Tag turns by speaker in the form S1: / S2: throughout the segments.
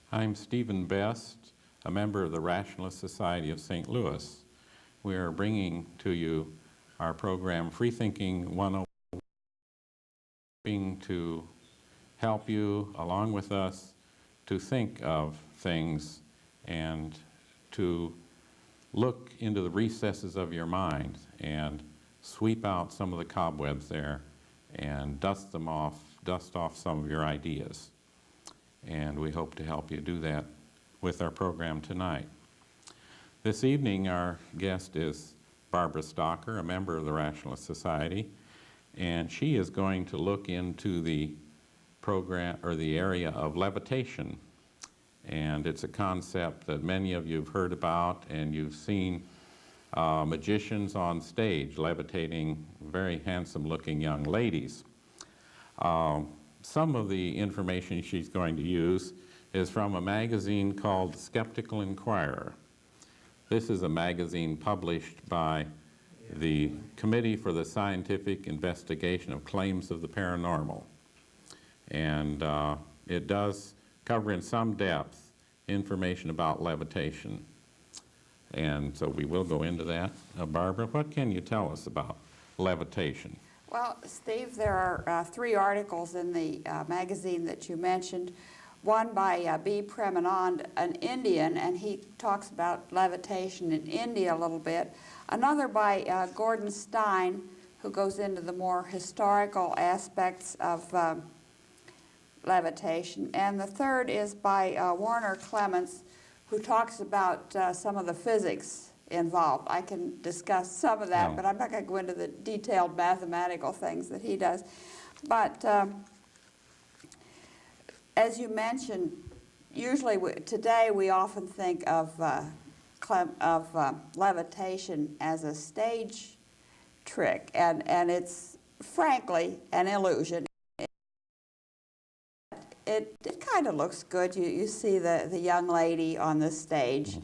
S1: I'm Stephen Best, a member of the Rationalist Society of St. Louis. We are bringing to you our program Freethinking 101, to help you, along with us, to think of things and to look into the recesses of your mind and sweep out some of the cobwebs there and dust off some of your ideas. And we hope to help you do that with our program tonight. This evening our guest is Barbara Stocker, a member of the Rationalist Society, and she is going to look into the program or the area of levitation. And it's a concept that many of you have heard about, and you've seen magicians on stage levitating very handsome-looking young ladies. Some of the information she's going to use is from a magazine called Skeptical Inquirer. This is a magazine published by the Committee for the Scientific Investigation of Claims of the Paranormal. And it does cover in some depth information about levitation. And so we will go into that. Barbara, what can you tell us about levitation?
S2: Well, Steve, there are 3 articles in the magazine that you mentioned. One by B. Premanand, an Indian, and he talks about levitation in India a little bit. Another by Gordon Stein, who goes into the more historical aspects of levitation. And the third is by Warner Clements, who talks about some of the physics involved. I can discuss some of that, but I'm not going to go into the detailed mathematical things that he does. But as you mentioned, usually today we often think of levitation as a stage trick, and it's frankly an illusion. It kind of looks good. You see the young lady on the stage,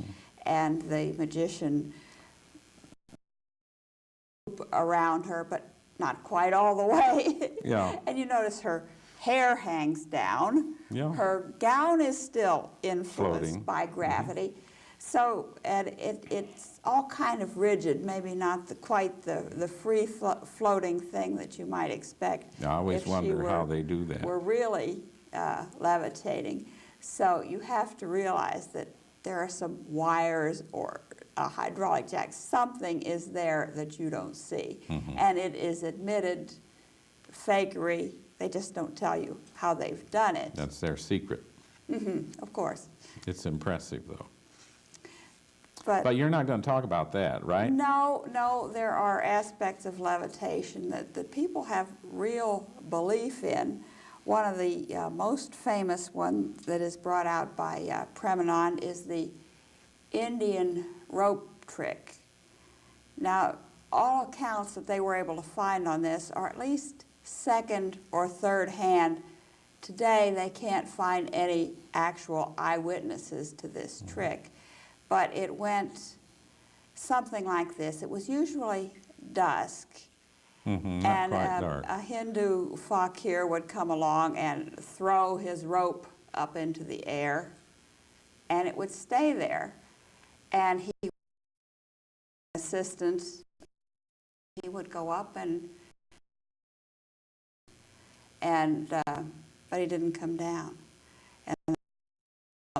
S2: and the magician around her, but not quite all the way.
S1: Yeah.
S2: And you notice her hair hangs down.
S1: Yeah.
S2: Her gown is still influenced
S1: Floating.
S2: by gravity. So, and it's all kind of rigid, maybe not quite the free floating thing that you might expect.
S1: I always wonder how they do that.
S2: We're really levitating. So you have to realize that there are some wires or a hydraulic jack. Something is there that you don't see. And it is admitted fakery. They just don't tell you how they've done it.
S1: That's their secret.
S2: Of course.
S1: It's impressive, though.
S2: But
S1: you're not going to talk about that, right?
S2: No, there are aspects of levitation that people have real belief in. One of the most famous ones that is brought out by Premanand is the Indian rope trick. Now, all accounts that they were able to find on this are at least second or third hand. Today, they can't find any actual eyewitnesses to this trick, but it went something like this. It was usually dusk.
S1: Not quite dark.
S2: A Hindu fakir would come along and throw his rope up into the air, and it would stay there. And he, assistant, he would go up but he didn't come down. And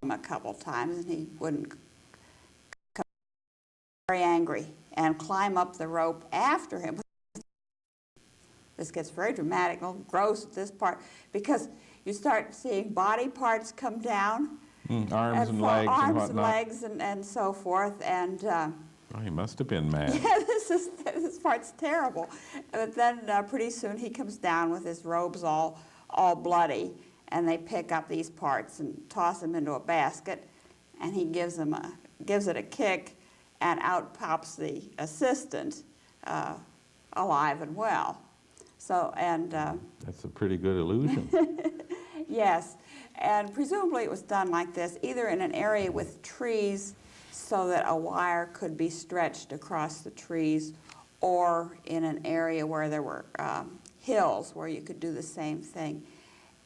S2: him a couple times, and he wouldn't come. Very angry and climb up the rope after him. This gets very dramatic, a little gross at this part, because you start seeing body parts come down,
S1: arms and legs and whatnot.
S2: Arms and legs and so forth, and
S1: Oh, he must have been mad.
S2: yeah, this part's terrible. But then pretty soon he comes down with his robes all bloody, and they pick up these parts and toss them into a basket, and he gives it a kick, and out pops the assistant, alive and well. So, and
S1: that's a pretty good illusion.
S2: yes, and presumably it was done like this, either in an area with trees so that a wire could be stretched across the trees, or in an area where there were hills where you could do the same thing.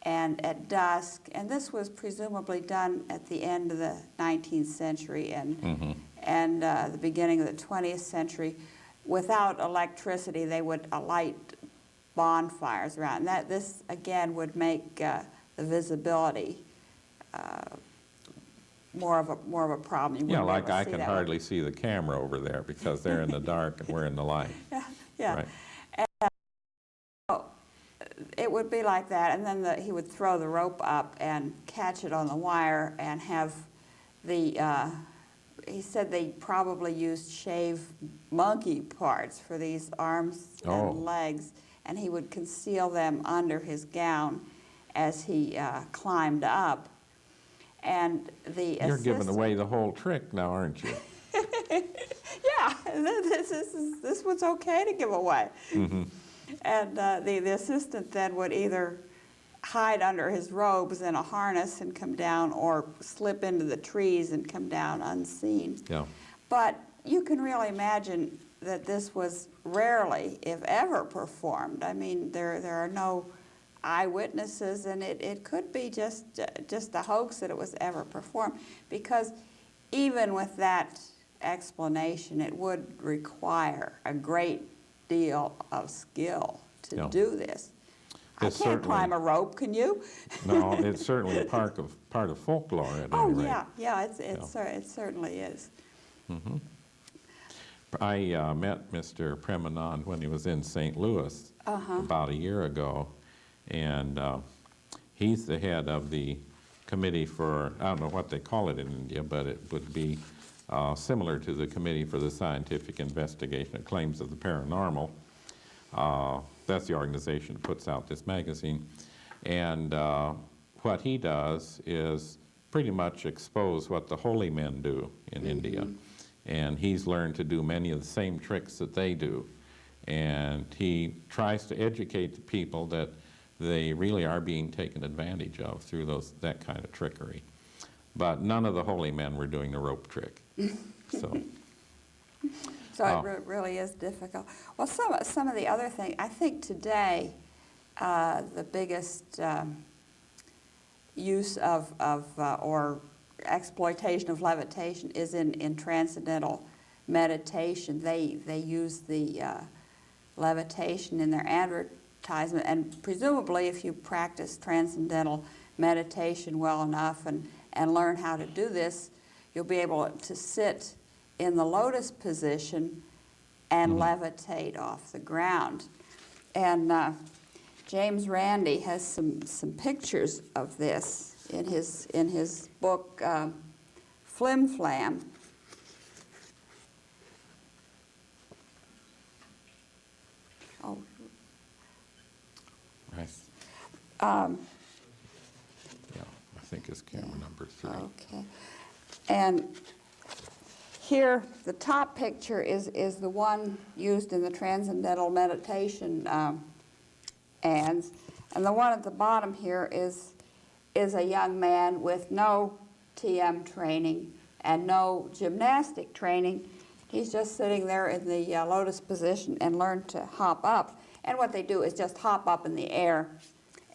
S2: and at dusk, and this was presumably done at the end of the 19th century and the beginning of the 20th century. Without electricity, they would light bonfires around. And this again would make the visibility more of a problem. You
S1: Yeah,
S2: wouldn't be
S1: like
S2: able to
S1: I
S2: see
S1: can
S2: that
S1: hardly see the camera over there because they're in the dark and we're in the light.
S2: Yeah.
S1: Right.
S2: And, it would be like that, and then he would throw the rope up and catch it on the wire and have the, he said they probably used shaved monkey parts for these arms and legs, and he would conceal them under his gown as he climbed up. And the
S1: You're giving away the whole trick now, aren't you?
S2: Yeah, this one's okay to give away.
S1: Mm-hmm.
S2: And the assistant then would either hide under his robes in a harness and come down, or slip into the trees and come down unseen.
S1: Yeah.
S2: But you can really imagine that this was rarely, if ever, performed. I mean, there are no eyewitnesses, and it could be just a hoax that it was ever performed, because even with that explanation, it would require a great deal of skill to do this. I can't climb a rope, can you?
S1: No, it's certainly part of folklore at any rate.
S2: Yeah, it certainly is.
S1: Mm-hmm. I met Mr. Premanand when he was in St. Louis about a year ago, and he's the head of the committee for, I don't know what they call it in India, but it would be similar to the Committee for the Scientific Investigation of Claims of the Paranormal. That's the organization that puts out this magazine. And what he does is pretty much expose what the holy men do in India. And he's learned to do many of the same tricks that they do. And he tries to educate the people that they really are being taken advantage of through that kind of trickery. But none of the holy men were doing the rope trick. So
S2: it really is difficult. Well, some of the other things, I think today the biggest use of or exploitation of levitation is in transcendental meditation. They use the levitation in their advertisement, and presumably if you practice transcendental meditation well enough and learn how to do this, you'll be able to sit in the lotus position and levitate off the ground. And James Randi has some pictures of this in his book Flim Flam. Oh.
S1: Nice. Yeah, I think it's camera number 3.
S2: Okay. And here, the top picture is the one used in the transcendental meditation ads, and the one at the bottom here is a young man with no TM training and no gymnastic training. He's just sitting there in the lotus position and learned to hop up. And what they do is just hop up in the air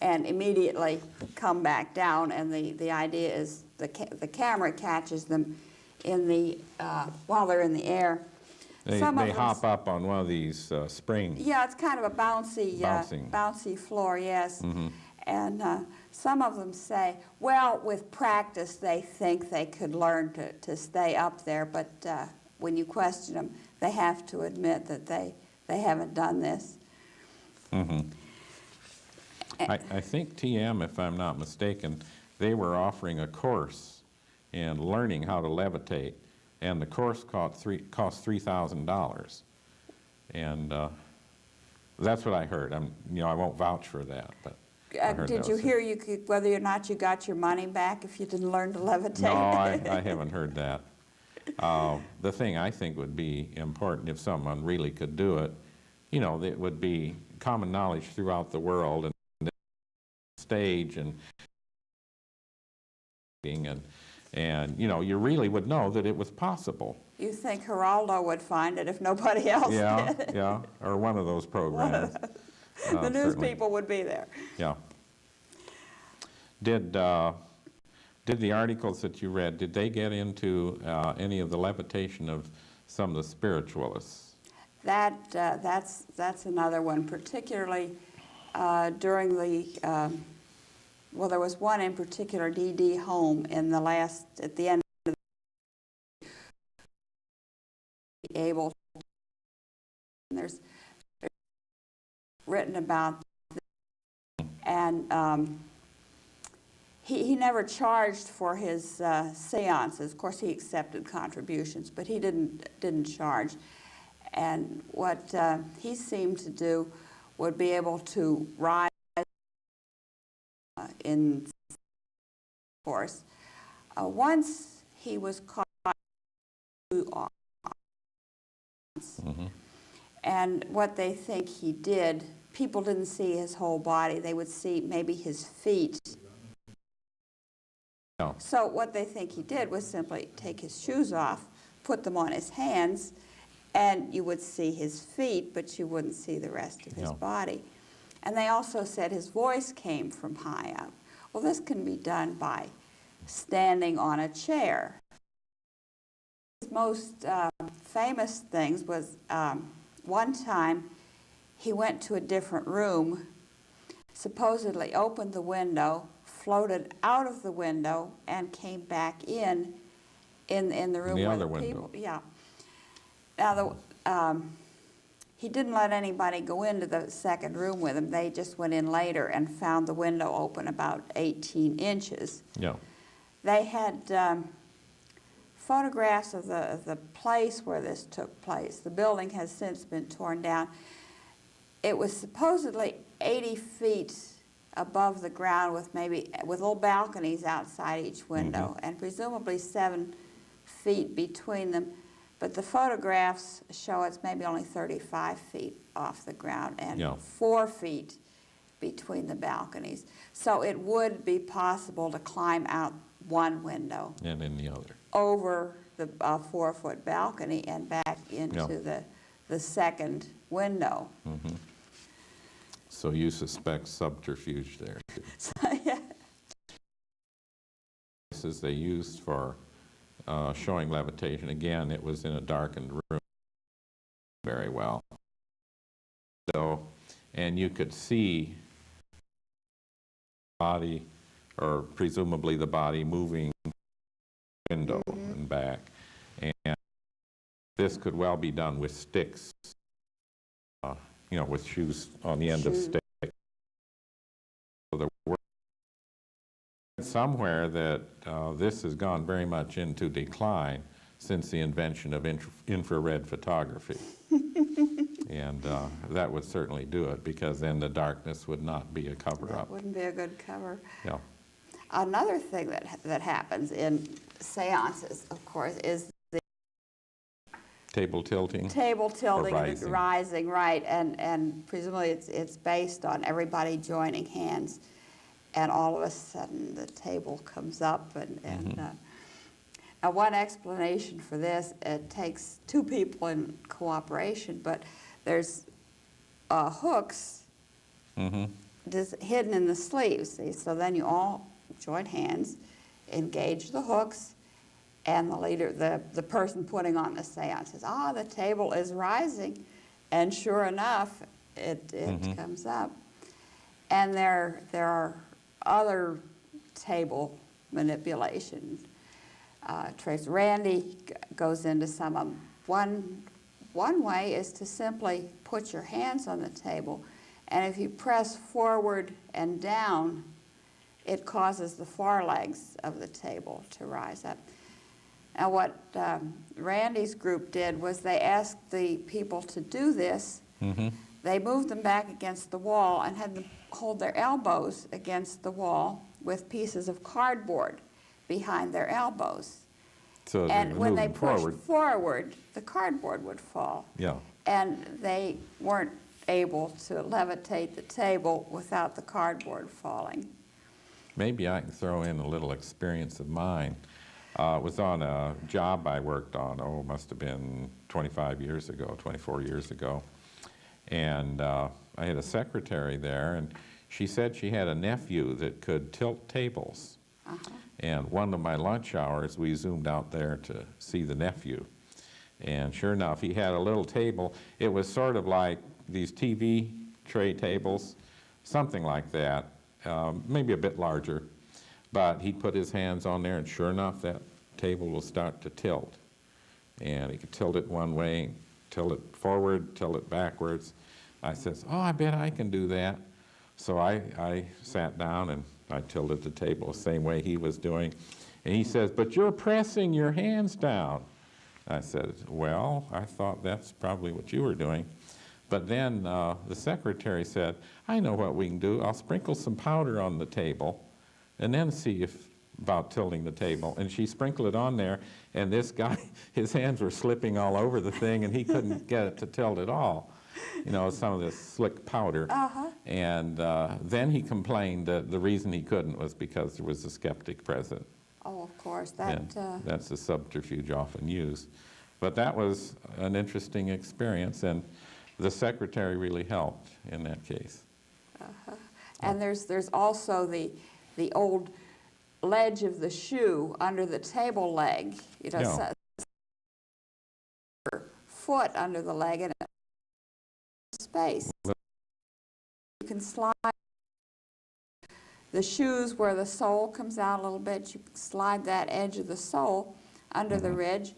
S2: and immediately come back down. And the idea is the camera catches them in the while they're in the air.
S1: They hop up on one of these springs.
S2: Yeah, it's kind of a bouncy floor, yes.
S1: Mm-hmm.
S2: And some of them say, well, with practice they think they could learn to stay up there, but when you question them, they have to admit that they haven't done this.
S1: Mm-hmm. I think TM, if I'm not mistaken, they were offering a course in learning how to levitate, and the course cost $3,000. And that's what I heard. I won't vouch for that, but I heard
S2: did you hear whether or not you got your money back if you didn't learn to levitate?
S1: No, I haven't heard that. The thing I think would be important if someone really could do it, it would be common knowledge throughout the world and stage and you really would know that it was possible.
S2: You think Geraldo would find it if nobody else did?
S1: Yeah, or one of those programs.
S2: The news people would be there.
S1: Yeah. Did the articles that you read, did they get into any of the levitation of some of the spiritualists?
S2: That's another one, particularly during the, well, there was one in particular, D.D. Home, at the end of the able, and there's written about, and he never charged for his seances. Of course, he accepted contributions, but he didn't charge. And what he seemed to do would be able to rise in course. Once he was caught 2 arms, and what they think he did, people didn't see his whole body. They would see maybe his feet.
S1: No.
S2: So what they think he did was simply take his shoes off, put them on his hands, and you would see his feet, but you wouldn't see the rest of his body. And they also said his voice came from high up. Well, this can be done by standing on a chair. His most famous things was one time he went to a different room, supposedly opened the window, floated out of the window, and came back in the room
S1: the
S2: where
S1: other
S2: the people.
S1: window.
S2: Yeah. Now he didn't let anybody go into the second room with him. They just went in later and found the window open about 18 inches.
S1: Yeah.
S2: They had photographs of the place where this took place. The building has since been torn down. It was supposedly 80 feet above the ground with little balconies outside each window, and presumably 7 feet between them. But the photographs show it's maybe only 35 feet off the ground and 4 feet between the balconies. So it would be possible to climb out one window
S1: And in the other.
S2: over the 4-foot balcony and back into the second window.
S1: So you suspect subterfuge there, too.
S2: So, yeah.
S1: They used for showing levitation, again, it was in a darkened room very well. So, and you could see body, or presumably the body, moving window and back. And this could well be done with sticks, you know, with shoes on the end of sticks. So there were somewhere that this has gone very much into decline since the invention of infrared photography. And that would certainly do it, because then the darkness would not be a cover-up.
S2: That wouldn't be a good cover.
S1: Yeah.
S2: Another thing that happens in seances, of course, is the
S1: Table tilting?
S2: table tilting and
S1: rising.
S2: rising, right, and presumably it's based on everybody joining hands, and all of a sudden the table comes up, and now one explanation for this, it takes 2 people in cooperation, but there's hooks just hidden in the sleeves, see, so then you all join hands, engage the hooks, and the leader, the person putting on the seance says, the table is rising. And sure enough, it comes up. And there are other table manipulation tricks. Randy goes into some of them. One way is to simply put your hands on the table, and if you press forward and down, it causes the far legs of the table to rise up. Now what Randy's group did was they asked the people to do this. They moved them back against the wall and had them hold their elbows against the wall with pieces of cardboard behind their elbows.
S1: So
S2: And when they pushed forward, the cardboard would fall.
S1: Yeah.
S2: And they weren't able to levitate the table without the cardboard falling.
S1: Maybe I can throw in a little experience of mine. It was on a job I worked on, it must have been 25 years ago, 24 years ago. And I had a secretary there, and she said she had a nephew that could tilt tables. And one of my lunch hours, we zoomed out there to see the nephew. And sure enough, he had a little table. It was sort of like these TV tray tables, something like that, maybe a bit larger. But he'd put his hands on there, and sure enough, that table will start to tilt. And he could tilt it one way, tilt it forward, tilt it backwards. I says, oh, I bet I can do that. So I sat down and I tilted the table the same way he was doing. And he says, but you're pressing your hands down. I said, well, I thought that's probably what you were doing. But then the secretary said, I know what we can do. I'll sprinkle some powder on the table and then see if about tilting the table. And she sprinkled it on there, and this guy, his hands were slipping all over the thing, and he couldn't get it to tilt at all. You know, some of this slick powder. And then he complained that the reason he couldn't was because there was a skeptic present.
S2: Oh, of course.
S1: That's a subterfuge often used. But that was an interesting experience, and the secretary really helped in that case.
S2: And there's also the old ledge of the shoe under the table leg. You know, foot under the leg and space. You can slide the shoes where the sole comes out a little bit. You can slide that edge of the sole under the ridge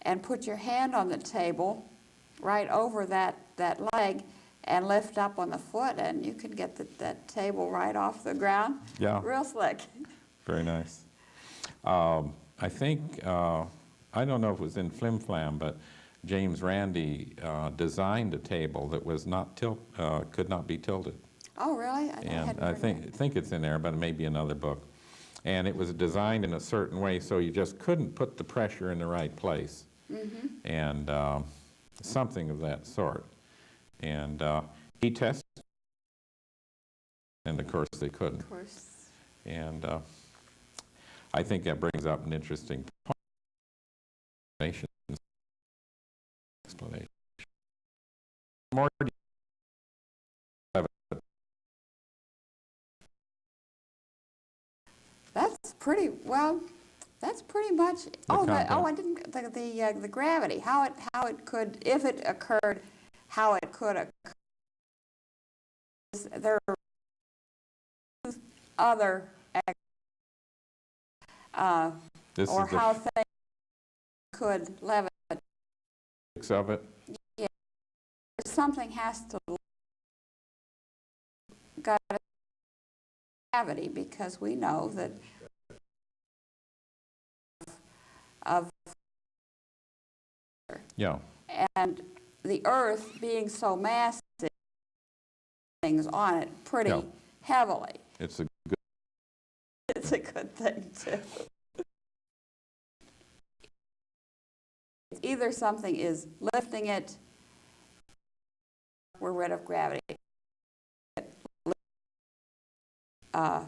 S2: and put your hand on the table right over that leg and lift up on the foot, and you can get that table right off the ground.
S1: Yeah.
S2: Real slick.
S1: Very nice. I think, I don't know if it was in Flim Flam, but James Randi designed a table that was not could not be tilted.
S2: Oh, really?
S1: I think it's in there, but it may be another book. And it was designed in a certain way so you just couldn't put the pressure in the right place. And something of that sort. And he tested, and of course they couldn't.
S2: Of course.
S1: And I think that brings up an interesting explanation. More
S2: That's pretty well. That's pretty much. I didn't. The gravity. How it could, if it occurred, how it could occur. There are other or how things could levitate.
S1: Of it.
S2: Yeah, something has to got gravity, because we know that of and the Earth being so massive, things on it pretty heavily.
S1: It's a
S2: good thing too. Either something is lifting it, we're rid of gravity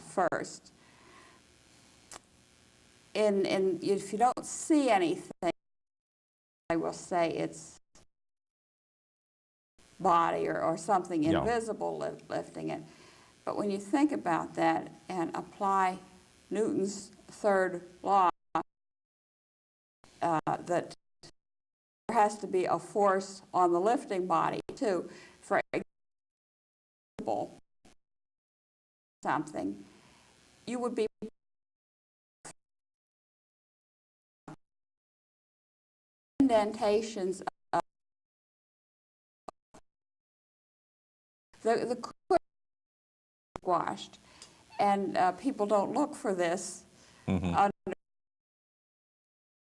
S2: first. If you don't see anything, I will say it's body or something invisible lifting it. But when you think about that and apply Newton's third law, that there has to be a force on the lifting body too. For example, something, you would be indentations of the squashed, and people don't look for this under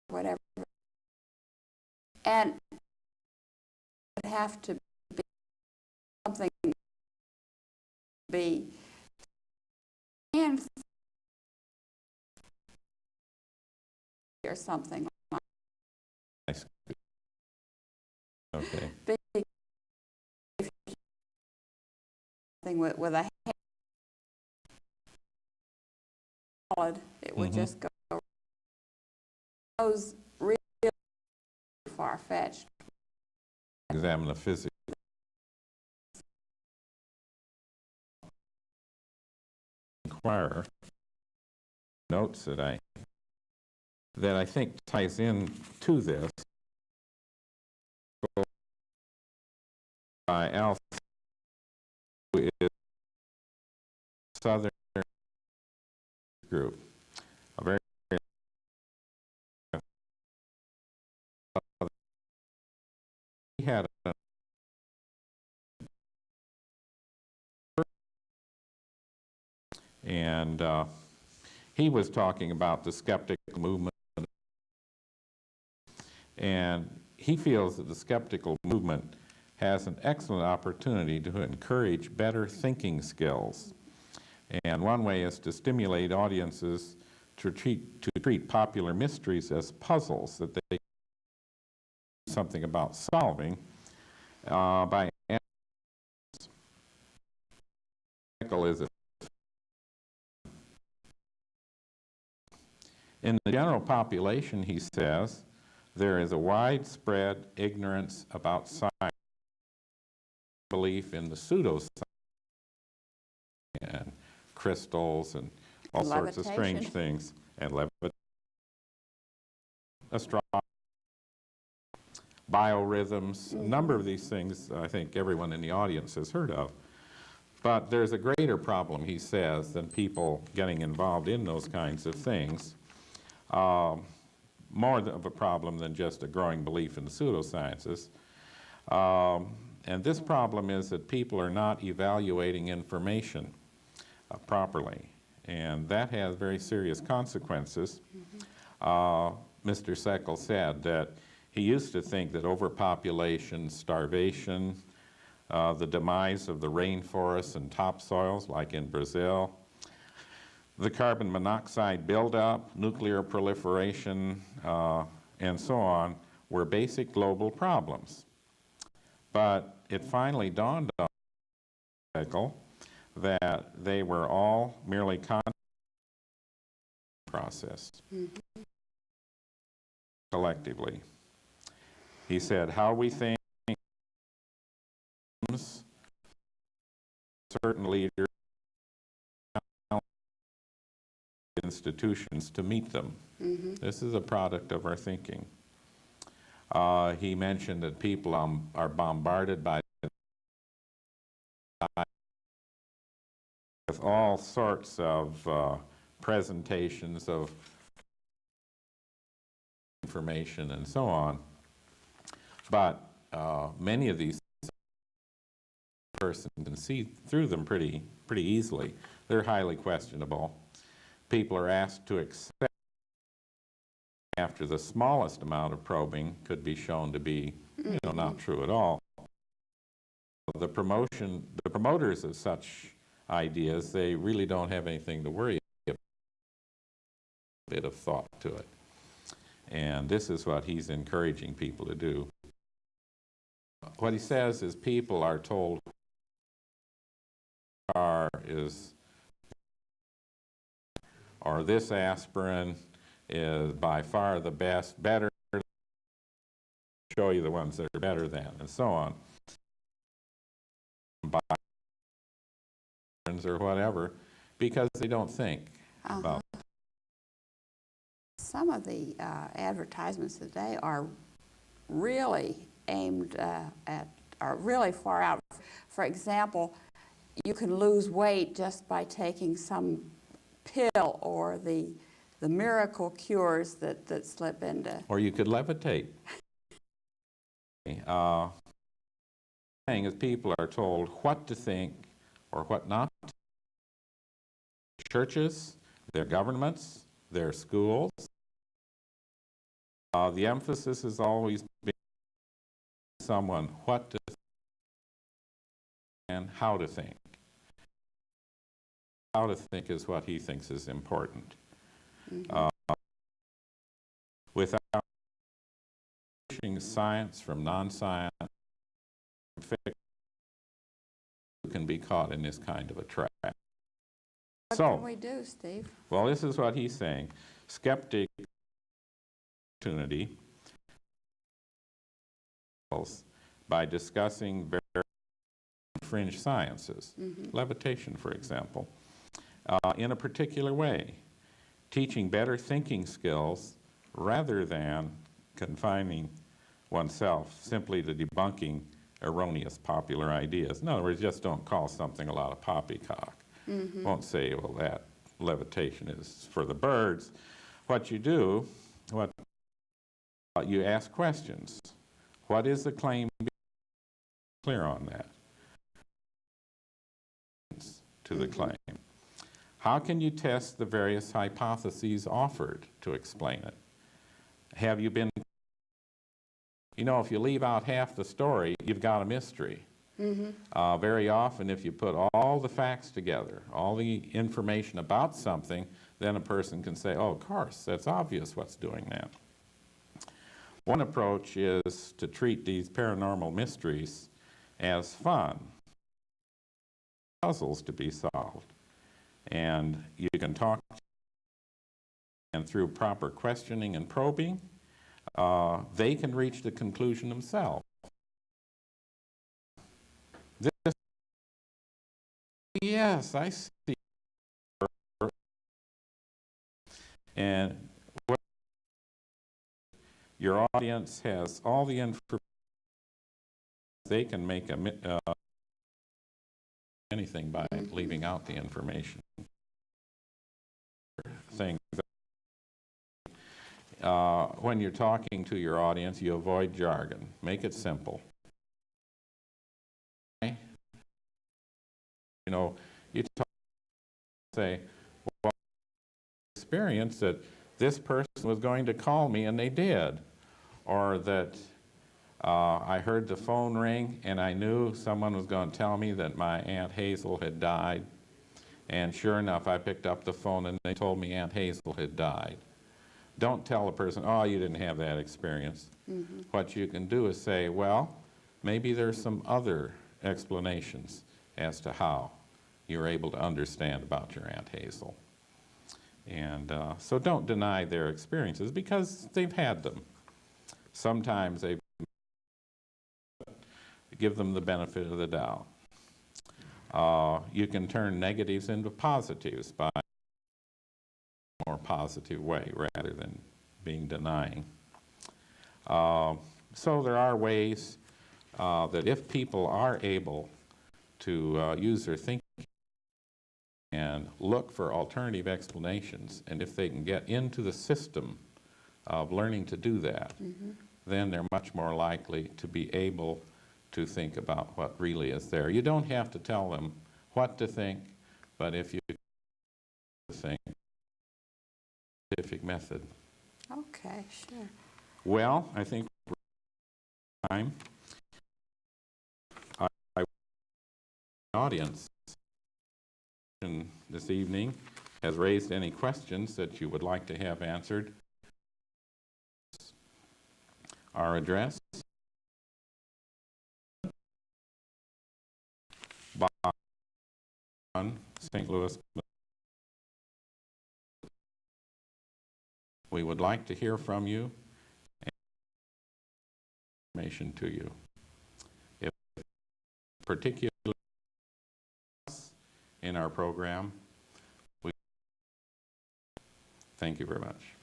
S2: whatever, and it would have to be something and or something like
S1: that. Okay.
S2: Big thing with a hand solid, it would just go. Those really far-fetched.
S1: Examine the physics. Inquirer, notes that I think ties in to this, by Al, who is Southern group, a very he had a and he was talking about the skeptical movement, and he feels that the skeptical movement has an excellent opportunity to encourage better thinking skills. And one way is to stimulate audiences to treat popular mysteries as puzzles that they do something about solving by is in the general population, he says, there is a widespread ignorance about science, belief in the pseudoscience and crystals and all sorts of strange things, and levitation, astronomy, biorhythms, a number of these things I think everyone in the audience has heard of. But there's a greater problem, he says, than people getting involved in those kinds of things. More of a problem than just a growing belief in the pseudosciences. And this problem is that people are not evaluating information properly. And that has very serious consequences. Mr. Seckel said that he used to think that overpopulation, starvation, the demise of the rainforests and topsoils, like in Brazil, the carbon monoxide buildup, nuclear proliferation, and so on, were basic global problems. But it finally dawned on Seckel that they were all merely process collectively. He said, how we think, certain leaders, institutions to meet them. This is a product of our thinking. He mentioned that people are bombarded with all sorts of presentations of information and so on, but many of these person can see through them pretty easily. They're highly questionable. People are asked to accept after the smallest amount of probing could be shown to be, not true at all. The promoters of such ideas, they really don't have anything to worry about. A bit of thought to it. And this is what he's encouraging people to do. What he says is people are told is, or this aspirin is by far the best, better, show you the ones that are better than, and so on. Or whatever, because they don't think about it.
S2: Some of the advertisements today are really aimed at, are really far out. For example, you can lose weight just by taking some pill, or the miracle cures that slip into. Or
S1: you could levitate. Thing is, people are told what to think or what not to. Churches, their governments, their schools. The emphasis has always been someone what to think and how to think. How to think is what he thinks is important. Without distinguishing science from non-science, fiction, you can be caught in this kind of a trap.
S2: What can we do, Steve?
S1: Well, this is what he's saying. Skeptic opportunity by discussing very fringe sciences, levitation, for example, in a particular way, teaching better thinking skills rather than confining oneself simply to debunking erroneous popular ideas. In other words, just don't call something a lot of poppycock. Won't say, well, that levitation is for the birds. What you do, you ask questions. What is the claim? Be clear on that. To the claim. How can you test the various hypotheses offered to explain it? Have you been, you know, if you leave out half the story, you've got a mystery. Very often, if you put all the facts together, all the information about something, then a person can say, oh, of course, that's obvious what's doing that. One approach is to treat these paranormal mysteries as fun, puzzles to be solved. And you can talk, and through proper questioning and probing, they can reach the conclusion themselves. This, yes, I see. And your audience has all the information. They can make anything by leaving out the information. Things. When you're talking to your audience, you avoid jargon. Make it simple. You know, you say, well, experience that this person was going to call me and they did, or that I heard the phone ring and I knew someone was going to tell me that my Aunt Hazel had died, and sure enough I picked up the phone and they told me Aunt Hazel had died. Don't tell a person, oh, you didn't have that experience. What you can do is say, well, maybe there's some other explanations as to how you're able to understand about your Aunt Hazel. And so don't deny their experiences because they've had them. Sometimes they give them the benefit of the doubt. You can turn negatives into positives by a more positive way rather than being denying. So there are ways that if people are able to use their thinking and look for alternative explanations, and if they can get into the system of learning to do that, then they're much more likely to be able to think about what really is there. You don't have to tell them what to think, but if you think, scientific method.
S2: Okay, sure.
S1: Well, I think we're time. Audience this evening has raised any questions that you would like to have answered. Our address, St. Louis. We would like to hear from you and information to you. If particularly in our program, we thank you very much.